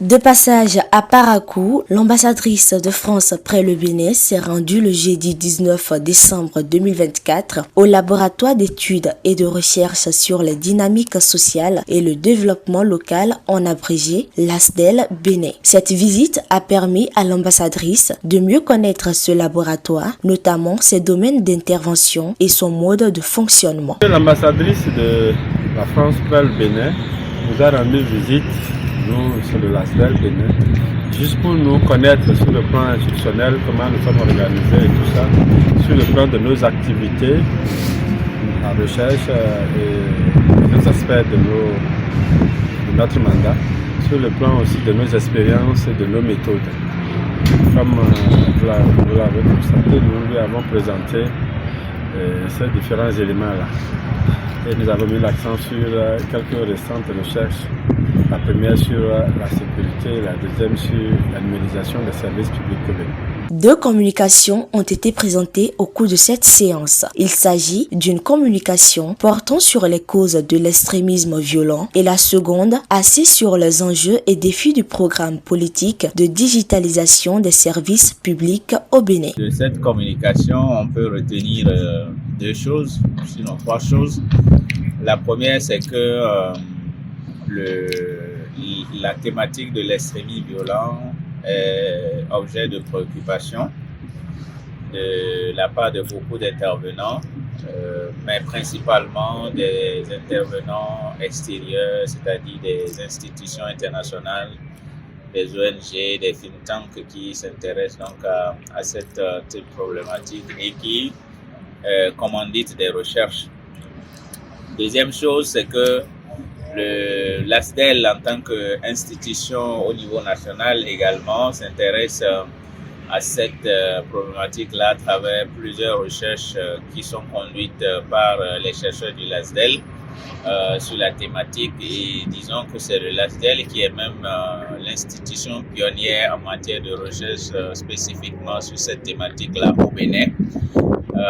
De passage à Parakou, l'ambassadrice de France près le Bénin s'est rendue le jeudi 19 décembre 2024 au laboratoire d'études et de recherche sur les dynamiques sociales et le développement local, en abrégé LASDEL Bénin. Cette visite a permis à l'ambassadrice de mieux connaître ce laboratoire, notamment ses domaines d'intervention et son mode de fonctionnement. L'ambassadrice de la France près le Bénin nous a rendu visite, nous, sur le LASDEL Bénin, juste pour nous connaître sur le plan institutionnel, comment nous sommes organisés et tout ça, sur le plan de nos activités, la recherche et les aspects de notre mandat, sur le plan aussi de nos expériences et de nos méthodes. Comme vous l'avez constaté, nous lui avons présenté ces différents éléments-là. Et nous avons mis l'accent sur quelques récentes recherches. La première sur la sécurité, la deuxième sur la numérisation des services publics communs. Deux communications ont été présentées au cours de cette séance. Il s'agit d'une communication portant sur les causes de l'extrémisme violent et la seconde assise sur les enjeux et défis du programme politique de digitalisation des services publics au Bénin. De cette communication, on peut retenir deux choses, sinon trois choses. La première, c'est que la thématique de l'extrémisme violent est objet de préoccupation de la part de beaucoup d'intervenants, mais principalement des intervenants extérieurs, c'est-à-dire des institutions internationales, des ONG, des think tanks qui s'intéressent donc à cette problématique et qui commanditent des recherches. Deuxième chose, c'est que l'ASDEL en tant qu'institution au niveau national également s'intéresse à cette problématique-là à travers plusieurs recherches qui sont conduites par les chercheurs du LASDEL sur la thématique, et disons que c'est le LASDEL qui est même l'institution pionnière en matière de recherche spécifiquement sur cette thématique-là au Bénin,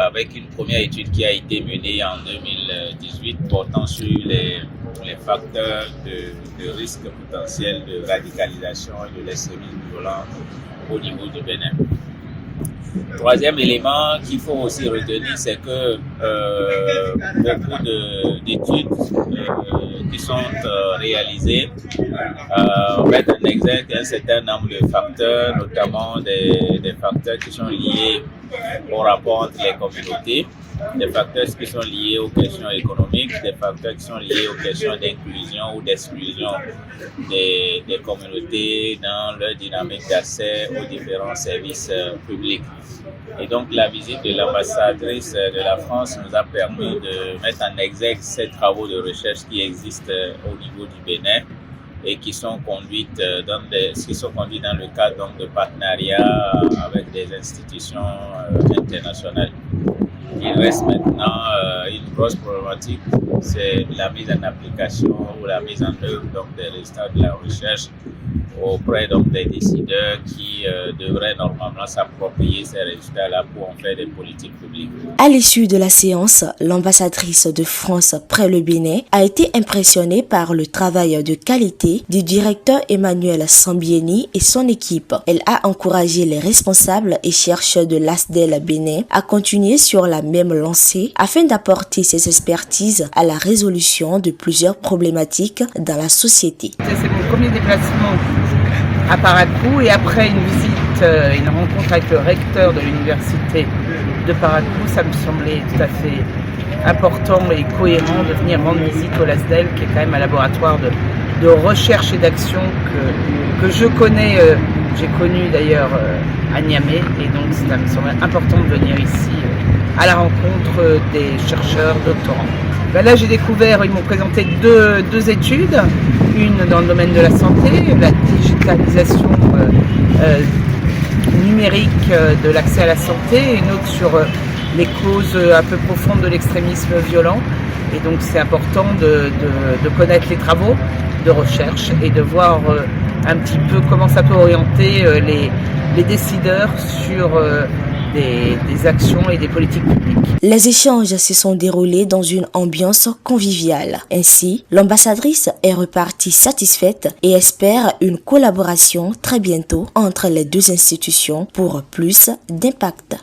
avec une première étude qui a été menée en 2018 portant sur les facteurs de risque potentiel de radicalisation et de l'extrémisme violent au niveau du Bénin. Troisième élément qu'il faut aussi retenir, c'est que beaucoup d'études qui sont réalisées mettent en exergue un certain nombre de facteurs, notamment des facteurs qui sont liés au rapport entre les communautés, des facteurs qui sont liés aux questions économiques, des facteurs qui sont liés aux questions d'inclusion ou d'exclusion des communautés dans leur dynamique d'accès aux différents services publics. Et donc la visite de l'ambassadrice de la France nous a permis de mettre en exergue ces travaux de recherche qui existent au niveau du Bénin et qui sont conduits dans le cadre donc, de partenariats avec des institutions internationales. Il reste maintenant une grosse problématique, c'est la mise en application ou la mise en œuvre donc, des résultats de la recherche auprès donc, des décideurs qui devraient normalement s'approprier ces résultats-là pour en faire des politiques publiques. À l'issue de la séance, l'ambassadrice de France près le Bénin a été impressionnée par le travail de qualité du directeur Emmanuel Sambieni et son équipe. Elle a encouragé les responsables et chercheurs de l'ASDEL Bénin à continuer sur la même lancée afin d'apporter ses expertises à la résolution de plusieurs problématiques dans la société. C'est mon premier déplacement à Parakou et après une visite, une rencontre avec le recteur de l'université de Parakou, ça me semblait tout à fait important et cohérent de venir rendre visite au LASDEL, qui est quand même un laboratoire de recherche et d'action que je connais, j'ai connu d'ailleurs à Niamey, et donc ça me semblait important de venir ici à la rencontre des chercheurs doctorants. Là j'ai découvert, ils m'ont présenté deux études, une dans le domaine de la santé, la digitalisation numérique de l'accès à la santé, et une autre sur les causes un peu profondes de l'extrémisme violent. Et donc c'est important de connaître les travaux de recherche et de voir un petit peu comment ça peut orienter les décideurs sur des actions et des politiques publiques. Les échanges se sont déroulés dans une ambiance conviviale. Ainsi, l'ambassadrice est repartie satisfaite et espère une collaboration très bientôt entre les deux institutions pour plus d'impact.